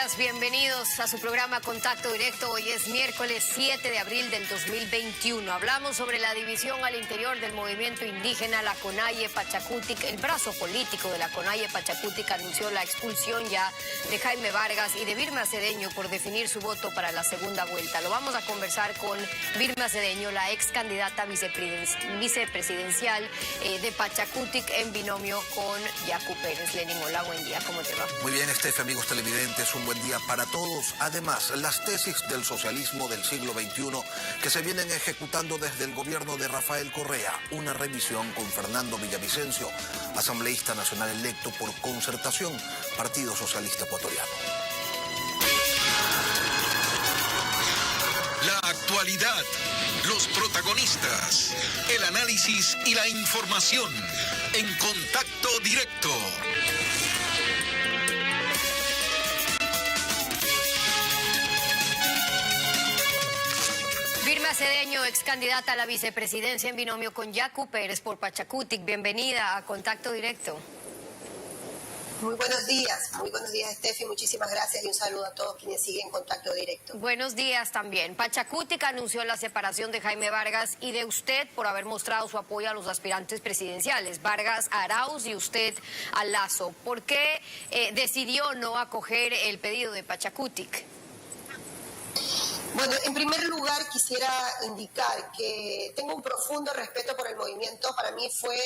días, bienvenidos a su programa Contacto Directo. Hoy es miércoles 7 de abril del 2021. Hablamos sobre la división al interior del movimiento indígena La Conalle Pachacutic. El brazo político de La Conalle Pachacutic anunció la expulsión ya de Jaime Vargas y de Vilma Cedeño por definir su voto para la segunda vuelta. Lo vamos a conversar con Vilma Cedeño, la ex candidata vicepresidencial de Pachacutic, en binomio con Yacu Pérez. Lenin, hola, buen día, ¿cómo te va? Muy bien, Estefi, amigos televidentes, un buen día para todos. Además, las tesis del socialismo del siglo XXI que se vienen ejecutando desde el gobierno de Rafael Correa. Una revisión con Fernando Villavicencio, asambleísta nacional electo por Concertación, Partido Socialista Ecuatoriano. La actualidad, los protagonistas, el análisis y la información en Contacto Directo. Vilma Cedeño, ex candidata a la vicepresidencia en binomio con Yacu Pérez por Pachacutic. Bienvenida a Contacto Directo. Muy buenos días, Estefi, muchísimas gracias y un saludo a todos quienes siguen Contacto Directo. Buenos días también. Pachacutic anunció la separación de Jaime Vargas y de usted por haber mostrado su apoyo a los aspirantes presidenciales, Vargas a Arauz y usted a Lasso. ¿Por qué decidió no acoger el pedido de Pachacutic? Bueno, en primer lugar quisiera indicar que tengo un profundo respeto por el movimiento. Para mí fue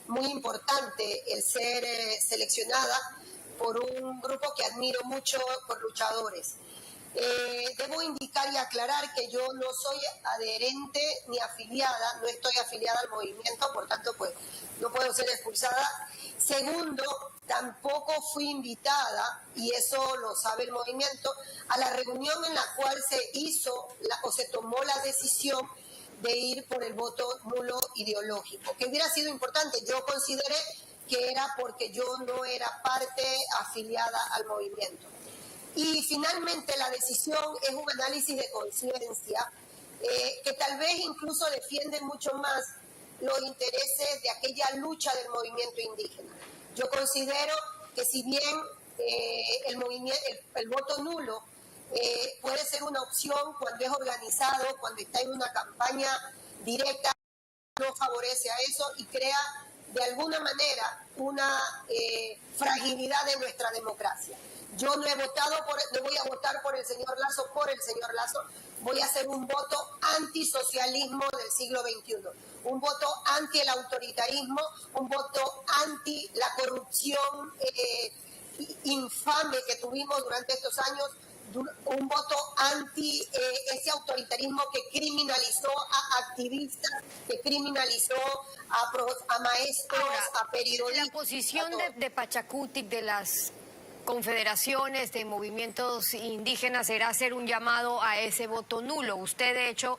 muy importante el ser seleccionada por un grupo que admiro mucho, por luchadores. Debo indicar y aclarar que yo no soy adherente ni afiliada, no estoy afiliada al movimiento, por tanto, pues no puedo ser expulsada. Segundo, tampoco fui invitada, y eso lo sabe el movimiento, a la reunión en la cual se hizo o se tomó la decisión de ir por el voto nulo ideológico, que hubiera sido importante. Yo consideré que era porque yo no era parte afiliada al movimiento. Y finalmente la decisión es un análisis de conciencia que tal vez incluso defiende mucho más los intereses de aquella lucha del movimiento indígena. Yo considero que si bien el voto nulo puede ser una opción cuando es organizado, cuando está en una campaña directa, no favorece a eso y crea de alguna manera una fragilidad de nuestra democracia. Yo no voy a votar por el señor Lasso, voy a hacer un voto antisocialismo del siglo XXI, un voto anti el autoritarismo, un voto anti la corrupción infame que tuvimos durante estos años, un voto anti ese autoritarismo que criminalizó a activistas, que criminalizó a maestros, a periodistas. La posición de Pachacutic, de las confederaciones de movimientos indígenas, será hacer un llamado a ese voto nulo. Usted, de hecho,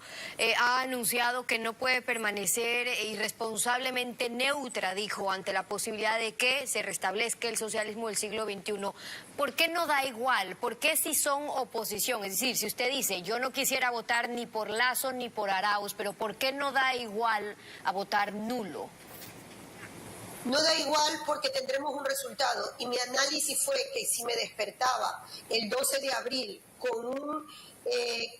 ha anunciado que no puede permanecer irresponsablemente neutra, dijo, ante la posibilidad de que se restablezca el socialismo del siglo XXI. ¿Por qué no da igual? ¿Por qué si son oposición? Es decir, si usted dice, yo no quisiera votar ni por Lasso ni por Arauz, pero ¿por qué no da igual a votar nulo? No da igual porque tendremos un resultado, y mi análisis fue que si me despertaba el 12 de abril con un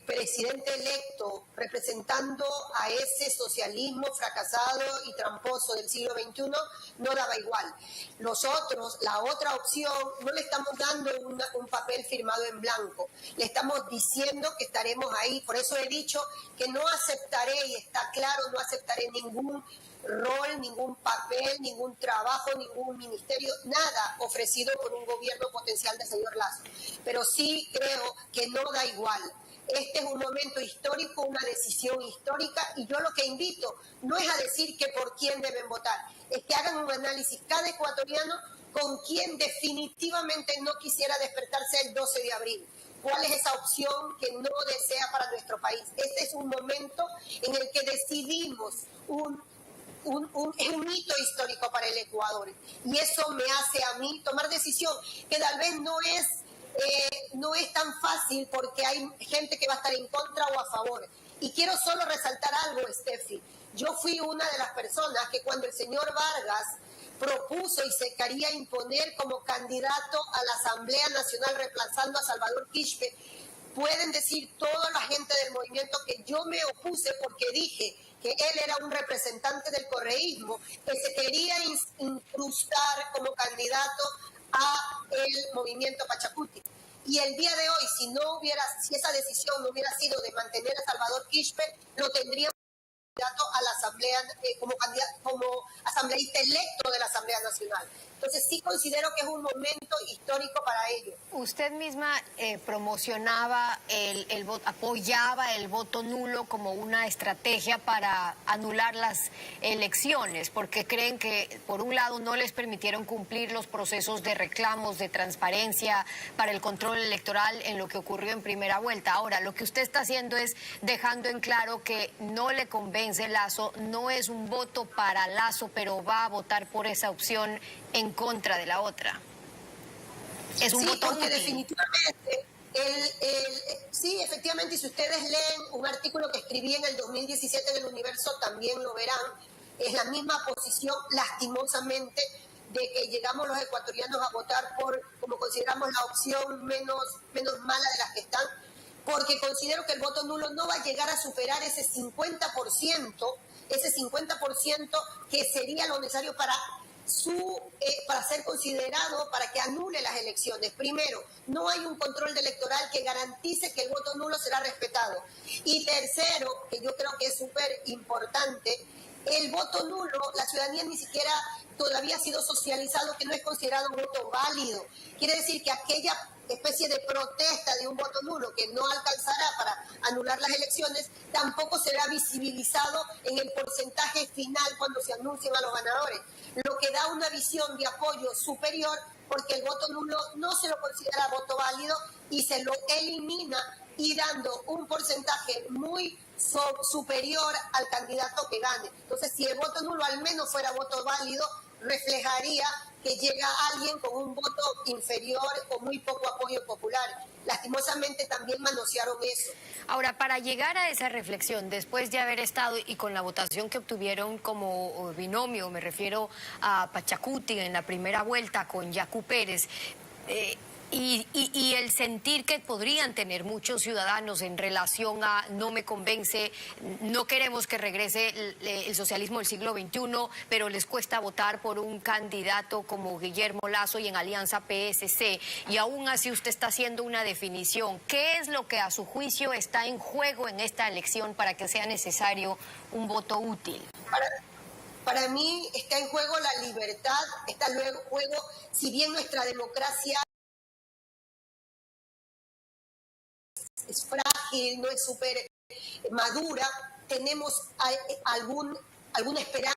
presidente electo representando a ese socialismo fracasado y tramposo del siglo XXI, no daba igual. Nosotros, la otra opción, no le estamos dando un papel firmado en blanco, le estamos diciendo que estaremos ahí. Por eso he dicho que no aceptaré, y está claro, no aceptaré ningún rol, ningún papel, ningún trabajo, ningún ministerio, nada ofrecido por un gobierno potencial del señor Lasso. Pero sí creo que no da igual. Este es un momento histórico, una decisión histórica, y yo lo que invito no es a decir que por quién deben votar, es que hagan un análisis cada ecuatoriano con quién definitivamente no quisiera despertarse el 12 de abril. ¿Cuál es esa opción que no desea para nuestro país? Este es un momento en el que decidimos es un hito histórico para el Ecuador, y eso me hace a mí tomar decisión que tal vez no es tan fácil, porque hay gente que va a estar en contra o a favor. Y quiero solo resaltar algo, Estefi. Yo fui una de las personas que cuando el señor Vargas propuso y se quería imponer como candidato a la Asamblea Nacional reemplazando a Salvador Quispe. Pueden decir toda la gente del movimiento que yo me opuse porque dije que él era un representante del correísmo que se quería incrustar como candidato a el movimiento Pachacuti. Y el día de hoy, si esa decisión no hubiera sido de mantener a Salvador Quispe, lo tendríamos candidato a la Asamblea, como asambleísta electo de la Asamblea Nacional. Entonces sí considero que es un momento histórico para ello. Usted misma promocionaba el voto, apoyaba el voto nulo como una estrategia para anular las elecciones, porque creen que por un lado no les permitieron cumplir los procesos de reclamos, de transparencia para el control electoral en lo que ocurrió en primera vuelta. Ahora, lo que usted está haciendo es dejando en claro que no le convence Lasso, no es un voto para Lasso, pero va a votar por esa opción en contra de la otra. Es un voto útil. Definitivamente, sí, efectivamente, y si ustedes leen un artículo que escribí en el 2017 en El Universo, también lo verán, es la misma posición, lastimosamente, de que llegamos los ecuatorianos a votar por, como consideramos, la opción menos mala de las que están, porque considero que el voto nulo no va a llegar a superar ese 50%, que sería lo necesario para ser considerado para que anule las elecciones. Primero, no hay un control electoral que garantice que el voto nulo será respetado. Y tercero, que yo creo que es súper importante, el voto nulo, la ciudadanía ni siquiera todavía ha sido socializado que no es considerado un voto válido. Quiere decir que aquella especie de protesta de un voto nulo que no alcanzará para anular las elecciones, tampoco será visibilizado en el porcentaje final cuando se anuncien a los ganadores, lo que da una visión de apoyo superior porque el voto nulo no se lo considera voto válido y se lo elimina y dando un porcentaje muy superior al candidato que gane. Entonces, si el voto nulo al menos fuera voto válido, reflejaría que llega alguien con un voto inferior o muy poco apoyo popular. Lastimosamente también manosearon eso. Ahora, para llegar a esa reflexión, después de haber estado y con la votación que obtuvieron como binomio, me refiero a Pachacuti en la primera vuelta con Yacu Pérez, y el sentir que podrían tener muchos ciudadanos en relación a no me convence, no queremos que regrese el socialismo del siglo XXI, pero les cuesta votar por un candidato como Guillermo Lasso y en alianza PSC, y aún así usted está haciendo una definición. ¿Qué es lo que a su juicio está en juego en esta elección para que sea necesario un voto útil? Para mí está en juego la libertad, está en juego, si bien nuestra democracia es frágil, no es súper madura, tenemos alguna esperanza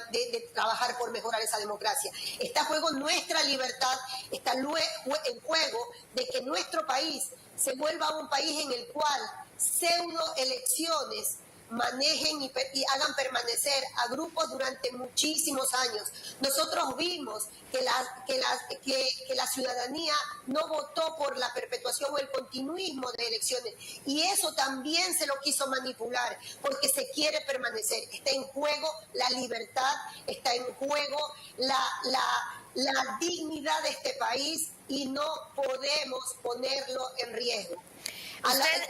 de trabajar por mejorar esa democracia. Está en juego nuestra libertad, está en juego de que nuestro país se vuelva un país en el cual pseudo elecciones manejen y hagan permanecer a grupos durante muchísimos años. Nosotros vimos que la ciudadanía no votó por la perpetuación o el continuismo de elecciones y eso también se lo quiso manipular porque se quiere permanecer. Está en juego la libertad, está en juego la dignidad de este país y no podemos ponerlo en riesgo.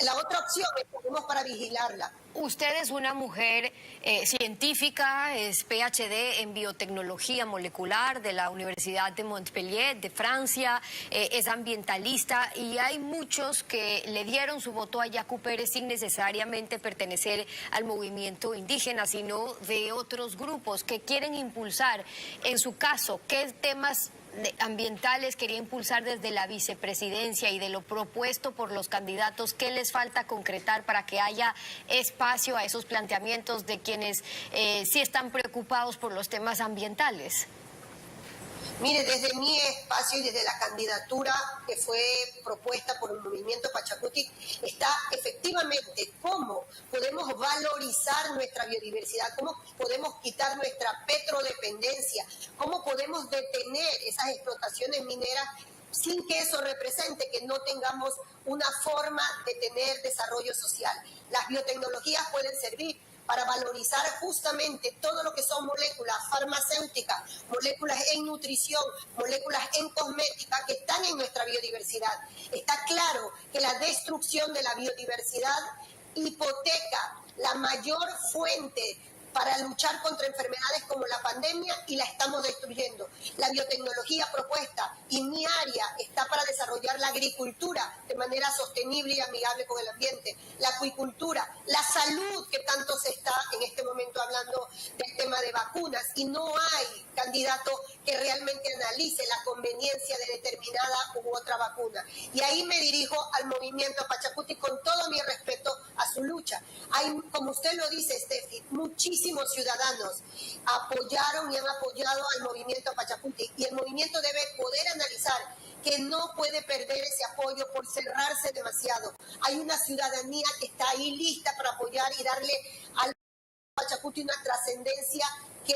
La otra opción es que tenemos para vigilarla. Usted es una mujer científica, es PhD en biotecnología molecular de la Universidad de Montpellier, de Francia, es ambientalista y hay muchos que le dieron su voto a Yacu Pérez sin necesariamente pertenecer al movimiento indígena, sino de otros grupos que quieren impulsar. En su caso, ¿qué temas ambientales quería impulsar desde la vicepresidencia y de lo propuesto por los candidatos? ¿Qué les falta concretar para que haya espacio a esos planteamientos de quienes sí están preocupados por los temas ambientales? Mire, desde mi espacio y desde la candidatura que fue propuesta por el movimiento Pachacuti, está efectivamente cómo podemos valorizar nuestra biodiversidad, cómo podemos quitar nuestra petrodependencia, cómo podemos detener esas explotaciones mineras sin que eso represente que no tengamos una forma de tener desarrollo social. Las biotecnologías pueden servir para valorizar justamente todo lo que son moléculas farmacéuticas, moléculas en nutrición, moléculas en cosmética que están en nuestra biodiversidad. Está claro que la destrucción de la biodiversidad hipoteca la mayor fuente para luchar contra enfermedades como la pandemia y la estamos destruyendo. La biotecnología propuesta y mi área está para desarrollar la agricultura de manera sostenible y amigable con el ambiente, la acuicultura, la salud que tanto se está en este momento hablando del tema de vacunas y no hay candidato que realmente analice la conveniencia de determinada u otra vacuna. Y ahí me dirijo al movimiento Pachacuti con todo mi respeto a su lucha. Hay, como usted lo dice, Steffi, muchísimos ciudadanos apoyaron y han apoyado al movimiento Pachacuti y el movimiento debe poder analizar que no puede perder ese apoyo por cerrarse demasiado. Hay una ciudadanía que está ahí lista para apoyar y darle al Pachacuti una trascendencia que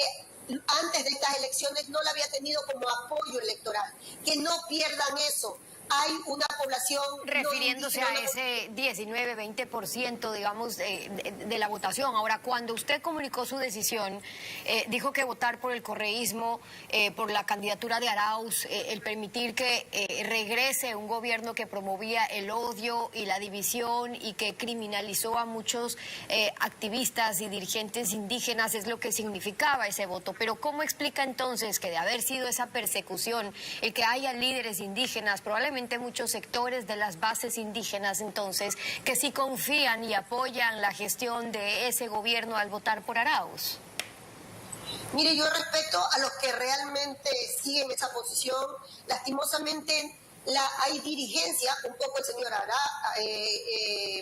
antes de estas elecciones no la había tenido como apoyo electoral. Que no pierdan eso. Hay una población... Refiriéndose a ese 19-20%, digamos, de la votación. Ahora, cuando usted comunicó su decisión, dijo que votar por el correísmo, por la candidatura de Arauz, el permitir que regrese un gobierno que promovía el odio y la división y que criminalizó a muchos activistas y dirigentes indígenas, es lo que significaba ese voto. Pero ¿cómo explica entonces que de haber sido esa persecución, el que haya líderes indígenas, probablemente muchos sectores de las bases indígenas entonces que sí confían y apoyan la gestión de ese gobierno al votar por Arauz? Mire, yo respeto a los que realmente siguen esa posición. Lastimosamente hay dirigencia, un poco el señor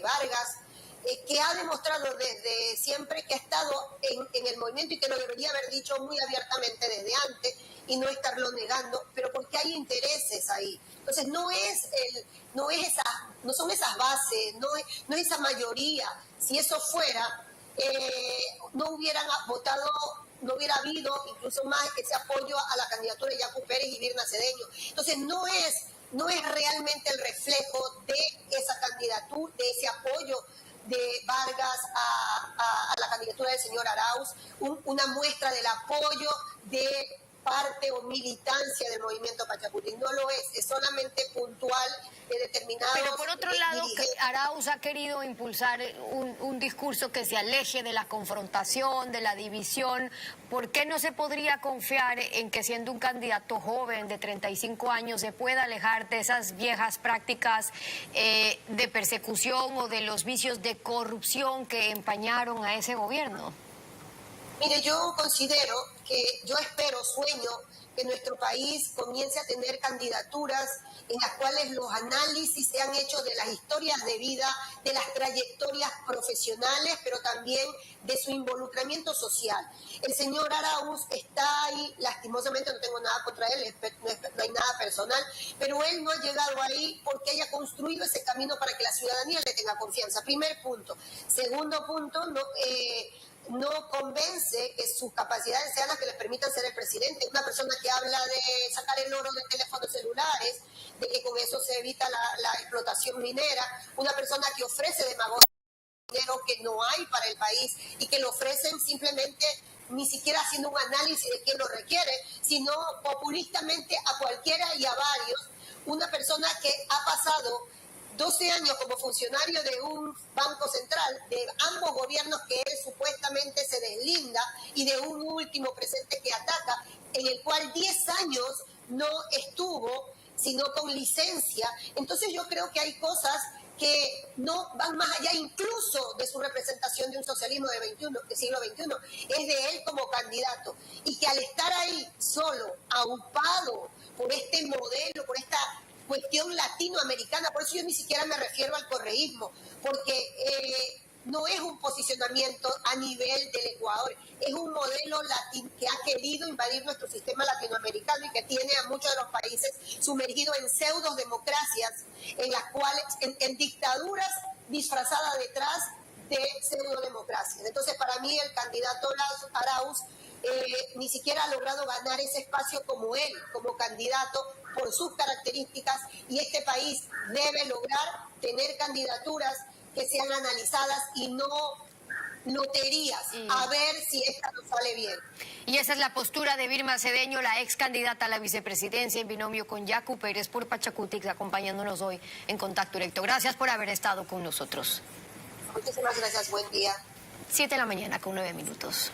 Vargas, que ha demostrado desde siempre que ha estado en el movimiento y que lo debería haber dicho muy abiertamente desde antes y no estarlo negando, pero porque hay intereses ahí. Entonces no son esas bases, no es esa mayoría. Si eso fuera, no hubieran votado, no hubiera habido incluso más ese apoyo a la candidatura de Yacu Pérez y Virna Cedeño. Entonces no es realmente el reflejo de esa candidatura, de ese apoyo de Vargas a la candidatura del señor Arauz, una muestra del apoyo de parte o militancia del movimiento Pachacuti. No lo es solamente puntual de determinados... Pero por otro lado, Arauz ha querido impulsar un discurso que se aleje de la confrontación, de la división. ¿Por qué no se podría confiar en que siendo un candidato joven de 35 años se pueda alejar de esas viejas prácticas de persecución o de los vicios de corrupción que empañaron a ese gobierno? Mire, yo sueño que nuestro país comience a tener candidaturas en las cuales los análisis sean hechos de las historias de vida, de las trayectorias profesionales, pero también de su involucramiento social. El señor Arauz está ahí, lastimosamente no tengo nada contra él, no hay nada personal, pero él no ha llegado ahí porque haya construido ese camino para que la ciudadanía le tenga confianza. Primer punto. Segundo punto, no convence que sus capacidades sean las que les permitan ser el presidente. Una persona que habla de sacar el oro de teléfonos celulares, de que con eso se evita la explotación minera, una persona que ofrece demagogia dinero que no hay para el país y que lo ofrecen simplemente ni siquiera haciendo un análisis de quién lo requiere, sino populistamente a cualquiera y a varios. Una persona que ha pasado 12 años como funcionario de un banco central, de ambos gobiernos que él supuestamente se deslinda y de un último presente que ataca, en el cual 10 años no estuvo, sino con licencia. Entonces yo creo que hay cosas que no van más allá incluso de su representación de un socialismo del siglo XXI, es de él como candidato. Y que al estar ahí solo, aupado por este modelo, por esta cuestión latinoamericana, por eso yo ni siquiera me refiero al correísmo, porque no es un posicionamiento a nivel del Ecuador, es un modelo que ha querido invadir nuestro sistema latinoamericano y que tiene a muchos de los países sumergidos en pseudo-democracias, en las cuales, en dictaduras disfrazadas detrás de pseudo-democracias. Entonces, para mí, el candidato Arauz ni siquiera ha logrado ganar ese espacio como él, como candidato, por sus características, y este país debe lograr tener candidaturas que sean analizadas y no loterías a ver si esta nos sale bien. Y esa es la postura de Vilma Cedeño, la ex candidata a la vicepresidencia en binomio con Yacu Pérez por Pachacútec, acompañándonos hoy en Contacto Directo. Gracias por haber estado con nosotros. Muchísimas gracias, buen día. 7 de la mañana con 9 minutos.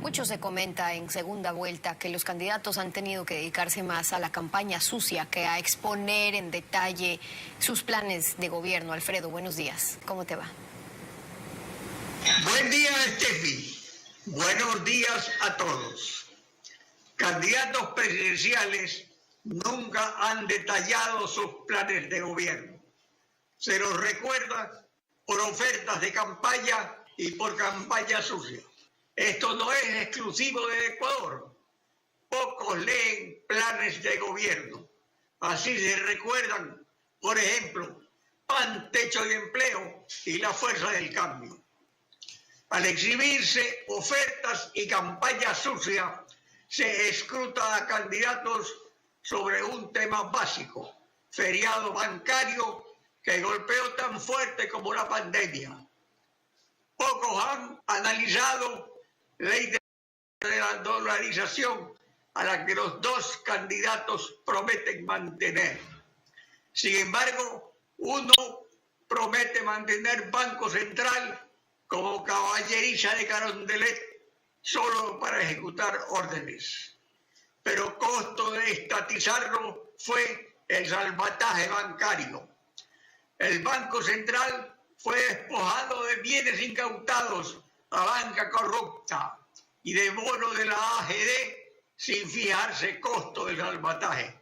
Mucho se comenta en segunda vuelta que los candidatos han tenido que dedicarse más a la campaña sucia que a exponer en detalle sus planes de gobierno. Alfredo, buenos días. ¿Cómo te va? Buen día, Steffi. Buenos días a todos. Candidatos presidenciales nunca han detallado sus planes de gobierno. Se los recuerda por ofertas de campaña y por campaña sucia. Esto no es exclusivo de Ecuador. Pocos leen planes de gobierno. Así se recuerdan, por ejemplo, PAN, Techo y Empleo y la Fuerza del Cambio. Al exhibirse ofertas y campaña sucia, se escruta a candidatos sobre un tema básico, feriado bancario que golpeó tan fuerte como la pandemia. Pocos han analizado ley de la dolarización a la que los dos candidatos prometen mantener. Sin embargo, uno promete mantener Banco Central como caballeriza de Carondelet solo para ejecutar órdenes. Pero costo de estatizarlo fue el salvataje bancario. El Banco Central fue despojado de bienes incautados a banca corrupta y de bono de la AGD sin fijarse costo del salvataje.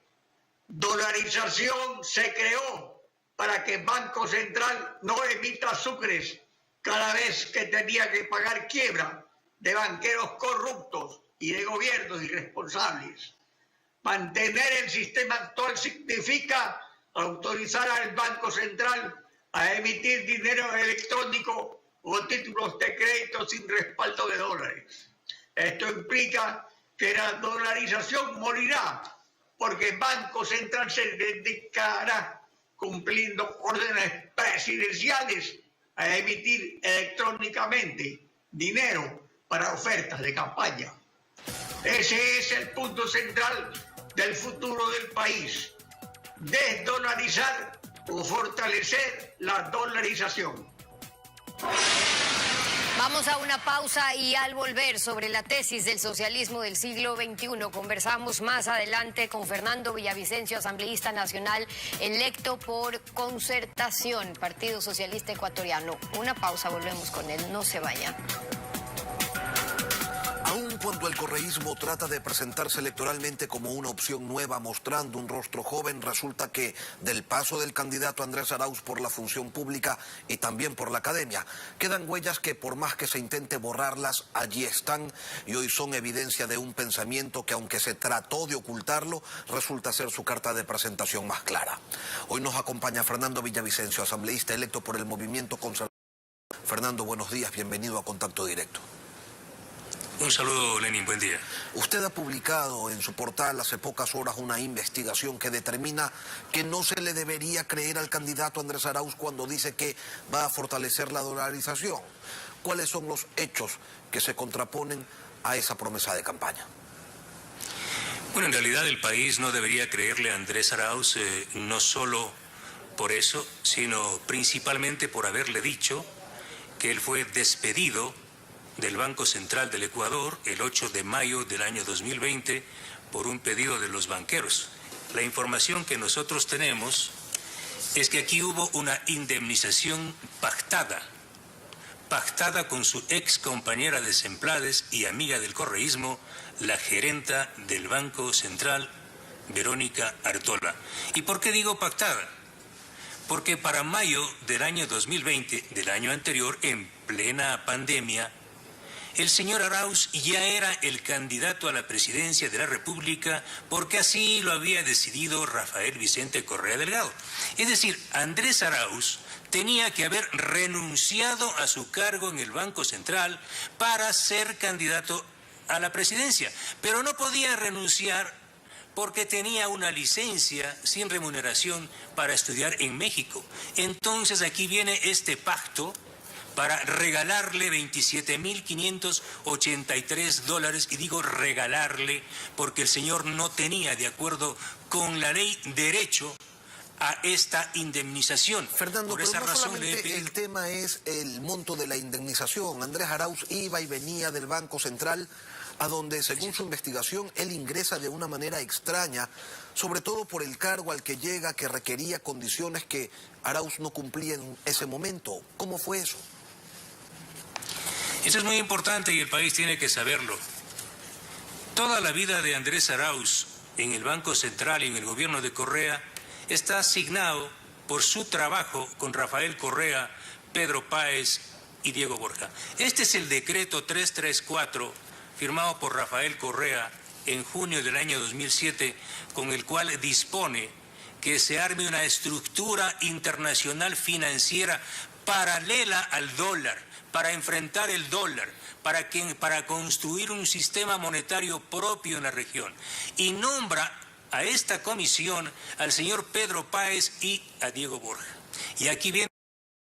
Dolarización se creó para que Banco Central no emita sucres cada vez que tenía que pagar quiebra de banqueros corruptos y de gobiernos irresponsables. Mantener el sistema actual significa autorizar al Banco Central a emitir dinero electrónico o títulos de crédito sin respaldo de dólares. Esto implica que la dolarización morirá porque el Banco Central se dedicará, cumpliendo órdenes presidenciales, a emitir electrónicamente dinero para ofertas de campaña. Ese es el punto central del futuro del país: desdolarizar o fortalecer la dolarización. Vamos a una pausa y al volver sobre la tesis del socialismo del siglo XXI conversamos más adelante con Fernando Villavicencio, asambleísta nacional electo por Concertación, Partido Socialista Ecuatoriano. Una pausa, volvemos con él, no se vayan. Aun cuando el correísmo trata de presentarse electoralmente como una opción nueva, mostrando un rostro joven, resulta que del paso del candidato Andrés Arauz por la función pública y también por la academia, quedan huellas que por más que se intente borrarlas, allí están y hoy son evidencia de un pensamiento que, aunque se trató de ocultarlo, resulta ser su carta de presentación más clara. Hoy nos acompaña Fernando Villavicencio, asambleísta electo por el Movimiento Conservador. Fernando, buenos días, bienvenido a Contacto Directo. Un saludo, Lenin, buen día. Usted ha publicado en su portal hace pocas horas una investigación que determina que no se le debería creer al candidato Andrés Arauz cuando dice que va a fortalecer la dolarización. ¿Cuáles son los hechos que se contraponen a esa promesa de campaña? Bueno, en realidad el país no debería creerle a Andrés Arauz, no solo por eso, sino principalmente por haberle dicho que él fue despedido del Banco Central del Ecuador el 8 de mayo del año 2020 por un pedido de los banqueros. La información que nosotros tenemos es que aquí hubo una indemnización pactada con su ex compañera de Semplades y amiga del correísmo, la gerenta del Banco Central, Verónica Artola. ¿Y por qué digo pactada? Porque para mayo del año 2020, del año anterior, en plena pandemia, el señor Arauz ya era el candidato a la presidencia de la República porque así lo había decidido Rafael Vicente Correa Delgado. Es decir, Andrés Arauz tenía que haber renunciado a su cargo en el Banco Central para ser candidato a la presidencia, pero no podía renunciar porque tenía una licencia sin remuneración para estudiar en México. Entonces aquí viene este pacto para regalarle $27,583, y digo regalarle porque el señor no tenía, de acuerdo con la ley, derecho a esta indemnización. Fernando, por pero esa no razón solamente el tema es el monto de la indemnización. Andrés Arauz iba y venía del Banco Central, a donde, según su investigación, él ingresa de una manera extraña, sobre todo por el cargo al que llega, que requería condiciones que Arauz no cumplía en ese momento. ¿Cómo fue eso? Eso es muy importante y el país tiene que saberlo. Toda la vida de Andrés Arauz en el Banco Central y en el gobierno de Correa está asignado por su trabajo con Rafael Correa, Pedro Páez y Diego Borja. Este es el decreto 334 firmado por Rafael Correa en junio del año 2007, con el cual dispone que se arme una estructura internacional financiera paralela al dólar, para enfrentar el dólar, para construir un sistema monetario propio en la región. Y nombra a esta comisión al señor Pedro Páez y a Diego Borja. Y aquí viene,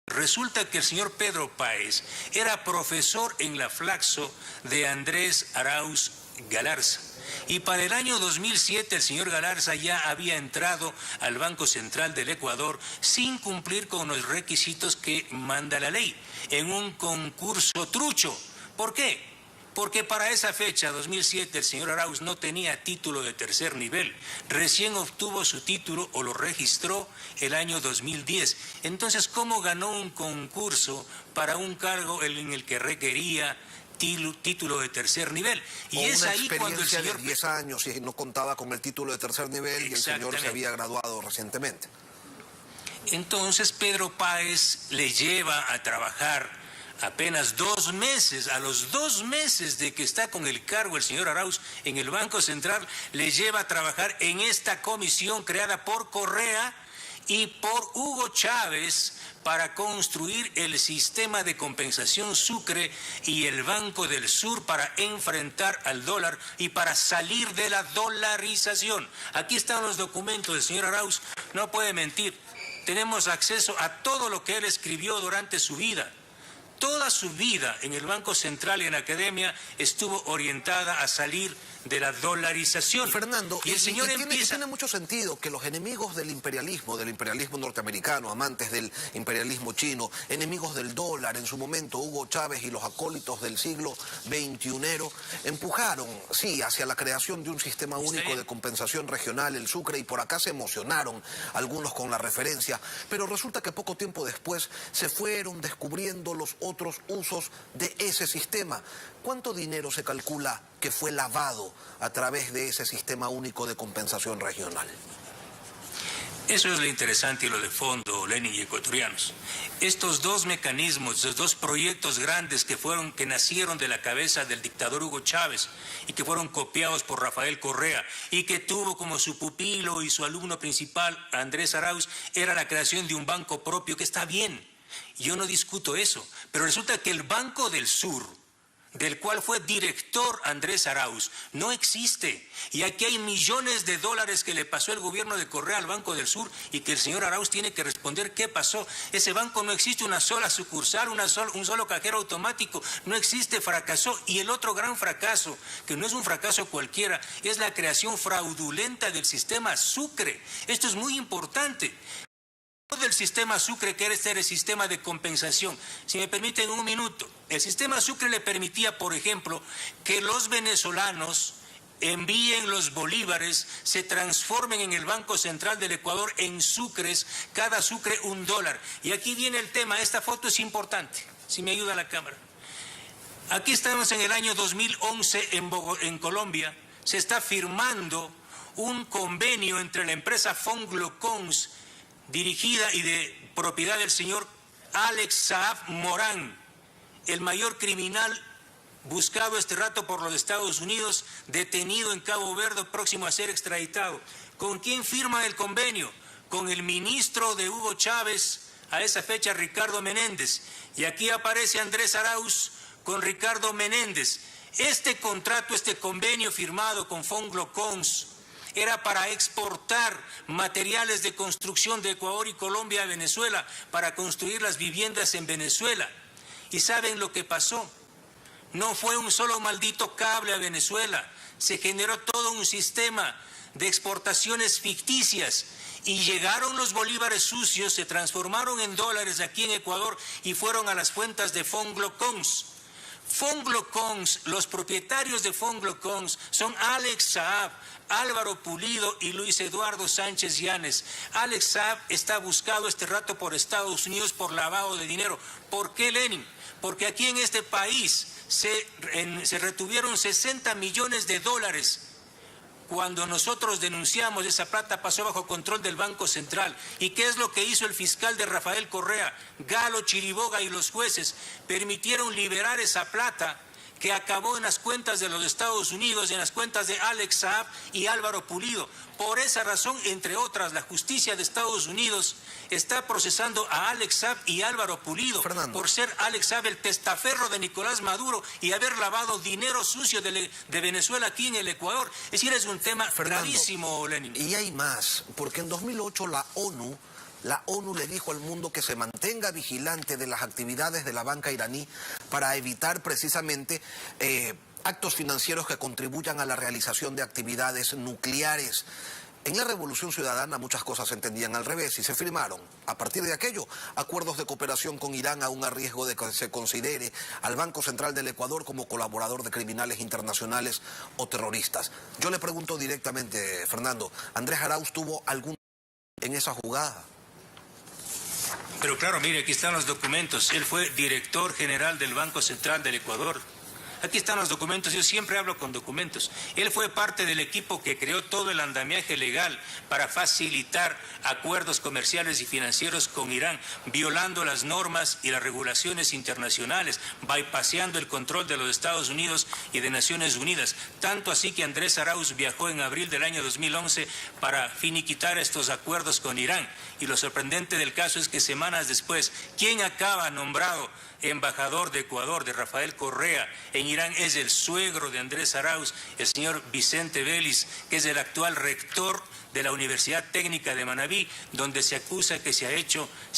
resulta que el señor Pedro Páez era profesor en la Flaxo de Andrés Arauz Galarza. Y para el año 2007 el señor Galarza ya había entrado al Banco Central del Ecuador sin cumplir con los requisitos que manda la ley, en un concurso trucho. ¿Por qué? Porque para esa fecha, 2007, el señor Arauz no tenía título de tercer nivel. Recién obtuvo su título o lo registró el año 2010. Entonces, ¿cómo ganó un concurso para un cargo en el que requería título de tercer nivel? Y es ahí cuando el señor... de 10 años y no contaba con el título de tercer nivel y el señor se había graduado recientemente. Entonces Pedro Páez le lleva a trabajar apenas 2 meses, a los 2 meses de que está con el cargo el señor Arauz en el Banco Central, le lleva a trabajar en esta comisión creada por Correa y por Hugo Chávez para construir el sistema de compensación Sucre y el Banco del Sur para enfrentar al dólar y para salir de la dolarización. Aquí están los documentos del señor Arauz, no puede mentir. Tenemos acceso a todo lo que él escribió durante su vida. Toda su vida en el Banco Central y en la academia estuvo orientada a salir de la dolarización. Fernando, y el señor tiene mucho sentido que los enemigos del imperialismo norteamericano, amantes del imperialismo chino, enemigos del dólar, en su momento Hugo Chávez y los acólitos del siglo XXI, empujaron, sí, hacia la creación de un sistema único de compensación regional, el Sucre, y por acá se emocionaron algunos con la referencia, pero resulta que poco tiempo después se fueron descubriendo los otros usos de ese sistema. ¿Cuánto dinero se calcula que fue lavado a través de ese sistema único de compensación regional? Eso es lo interesante y lo de fondo, Lenin y ecuatorianos. Estos dos mecanismos, estos dos proyectos grandes que nacieron de la cabeza del dictador Hugo Chávez y que fueron copiados por Rafael Correa y que tuvo como su pupilo y su alumno principal, Andrés Arauz, era la creación de un banco propio, que está bien. Yo no discuto eso, pero resulta que el Banco del Sur, del cual fue director Andrés Arauz, no existe. Y aquí hay millones de dólares que le pasó el gobierno de Correa al Banco del Sur y que el señor Arauz tiene que responder qué pasó. Ese banco no existe, una sola sucursal, un solo cajero automático, no existe, fracasó. Y el otro gran fracaso, que no es un fracaso cualquiera, es la creación fraudulenta del sistema Sucre. Esto es muy importante. Del sistema Sucre, que era el sistema de compensación. Si me permiten un minuto, el sistema Sucre le permitía, por ejemplo, que los venezolanos envíen los bolívares, se transformen en el Banco Central del Ecuador en sucres, cada sucre $1. Y aquí viene el tema, esta foto es importante, si me ayuda la cámara. Aquí estamos en el año 2011 en Colombia, se está firmando un convenio entre la empresa Fonglocons, dirigida y de propiedad del señor Alex Saab Morán, el mayor criminal buscado este rato por los Estados Unidos, detenido en Cabo Verde, próximo a ser extraditado. ¿Con quién firma el convenio? Con el ministro de Hugo Chávez, a esa fecha Ricardo Menéndez. Y aquí aparece Andrés Arauz con Ricardo Menéndez. Este contrato, este convenio firmado con Fonglocons, era para exportar materiales de construcción de Ecuador y Colombia a Venezuela, para construir las viviendas en Venezuela. ¿Y saben lo que pasó? No fue un solo maldito cable a Venezuela, se generó todo un sistema de exportaciones ficticias y llegaron los bolívares sucios, se transformaron en dólares aquí en Ecuador y fueron a las cuentas de Fonglocons. Fonglocons, los propietarios de Fonglocons son Alex Saab, Álvaro Pulido y Luis Eduardo Sánchez Llanes. Alex Saab está buscado este rato por Estados Unidos por lavado de dinero. ¿Por qué, Lenin? Porque aquí en este país se retuvieron 60 millones de dólares. Cuando nosotros denunciamos, esa plata pasó bajo control del Banco Central. ¿Y qué es lo que hizo el fiscal de Rafael Correa? Galo Chiriboga y los jueces permitieron liberar esa plata que acabó en las cuentas de los Estados Unidos, en las cuentas de Alex Saab y Álvaro Pulido. Por esa razón, entre otras, la justicia de Estados Unidos está procesando a Alex Saab y Álvaro Pulido por ser Alex Saab el testaferro de Nicolás Maduro y haber lavado dinero sucio de Venezuela aquí en el Ecuador. Es decir, es un tema gravísimo, Lenin. Y hay más, porque en 2008 la ONU le dijo al mundo que se mantenga vigilante de las actividades de la banca iraní para evitar precisamente actos financieros que contribuyan a la realización de actividades nucleares. En la Revolución Ciudadana muchas cosas se entendían al revés y se firmaron, a partir de aquello, acuerdos de cooperación con Irán aún a riesgo de que se considere al Banco Central del Ecuador como colaborador de criminales internacionales o terroristas. Yo le pregunto directamente, Fernando, ¿Andrés Arauz tuvo algún en esa jugada? Pero claro, mire, aquí están los documentos. Él fue director general del Banco Central del Ecuador. Aquí están los documentos, yo siempre hablo con documentos. Él fue parte del equipo que creó todo el andamiaje legal para facilitar acuerdos comerciales y financieros con Irán, violando las normas y las regulaciones internacionales, bypaseando el control de los Estados Unidos y de Naciones Unidas. Tanto así que Andrés Arauz viajó en abril del año 2011 para finiquitar estos acuerdos con Irán. Y lo sorprendente del caso es que semanas después, ¿quién acaba nombrado embajador de Ecuador, de Rafael Correa, en Irán? Es el suegro de Andrés Arauz, el señor Vicente Vélez, que es el actual rector de la Universidad Técnica de Manabí, donde se acusa que se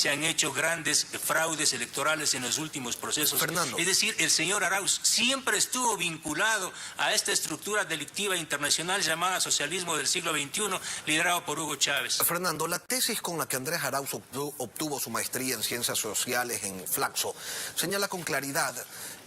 han hecho grandes fraudes electorales en los últimos procesos. Fernando. Es decir, el señor Arauz siempre estuvo vinculado a esta estructura delictiva internacional llamada socialismo del siglo XXI, liderado por Hugo Chávez. Fernando, la tesis con la que Andrés Arauz obtuvo su maestría en Ciencias Sociales en Flaxo señala con claridad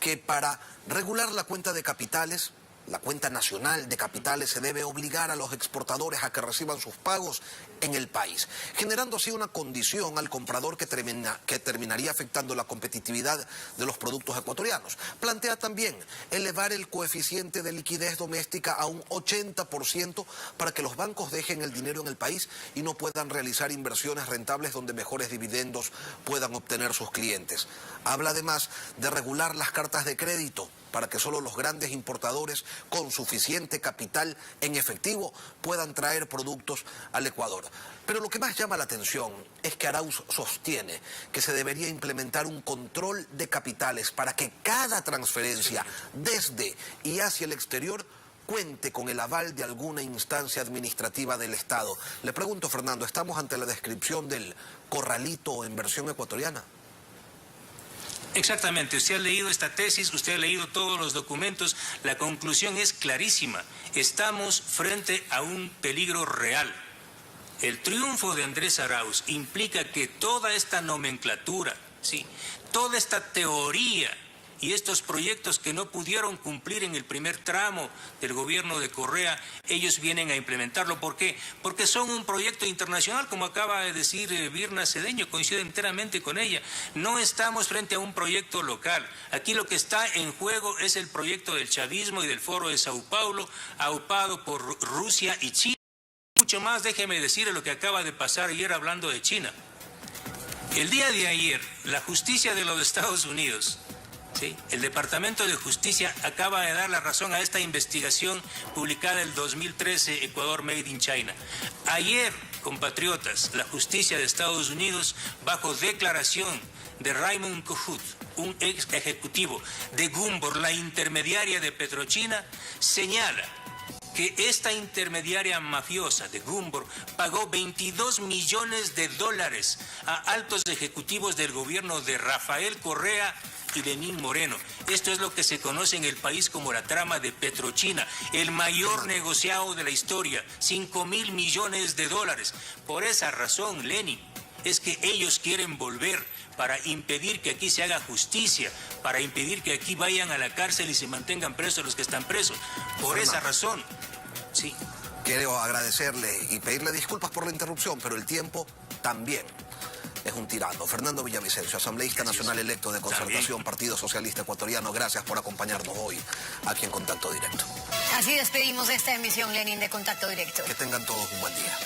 que para regular la cuenta de capitales, la cuenta nacional de capitales, se debe obligar a los exportadores a que reciban sus pagos en el país, generando así una condición al comprador que terminaría afectando la competitividad de los productos ecuatorianos. Plantea también elevar el coeficiente de liquidez doméstica a un 80% para que los bancos dejen el dinero en el país y no puedan realizar inversiones rentables donde mejores dividendos puedan obtener sus clientes. Habla además de regular las cartas de crédito para que solo los grandes importadores con suficiente capital en efectivo puedan traer productos al Ecuador. Pero lo que más llama la atención es que Arauz sostiene que se debería implementar un control de capitales para que cada transferencia desde y hacia el exterior cuente con el aval de alguna instancia administrativa del Estado. Le pregunto, Fernando, ¿estamos ante la descripción del corralito en versión ecuatoriana? Exactamente, usted ha leído esta tesis, usted ha leído todos los documentos, la conclusión es clarísima. Estamos frente a un peligro real. El triunfo de Andrés Arauz implica que toda esta nomenclatura, ¿sí?, toda esta teoría y estos proyectos que no pudieron cumplir en el primer tramo del gobierno de Correa, ellos vienen a implementarlo. ¿Por qué? Porque son un proyecto internacional, como acaba de decir Virna Cedeño, coincido enteramente con ella. No estamos frente a un proyecto local. Aquí lo que está en juego es el proyecto del chavismo y del Foro de Sao Paulo, aupado por Rusia y China. Mucho más, déjeme decirle lo que acaba de pasar ayer hablando de China. El día de ayer, la justicia de los Estados Unidos, ¿sí?, el Departamento de Justicia acaba de dar la razón a esta investigación publicada en 2013, Ecuador Made in China. Ayer, compatriotas, la justicia de Estados Unidos, bajo declaración de Raymond Kohut, un ex ejecutivo de Gumbor, la intermediaria de Petrochina, señala que esta intermediaria mafiosa de Gumbor pagó $22 millones a altos ejecutivos del gobierno de Rafael Correa y Lenín Moreno. Esto es lo que se conoce en el país como la trama de Petrochina, el mayor negociado de la historia, $5.000 millones. Por esa razón, Lenin, es que ellos quieren volver para impedir que aquí se haga justicia, para impedir que aquí vayan a la cárcel y se mantengan presos los que están presos. Por esa razón, sí. Quiero agradecerle y pedirle disculpas por la interrupción, pero el tiempo también es un tirano. Fernando Villavicencio, asambleísta nacional electo de Concertación, Partido Socialista Ecuatoriano, gracias por acompañarnos hoy aquí en Contacto Directo. Así despedimos esta emisión, Lenin, de Contacto Directo. Que tengan todos un buen día.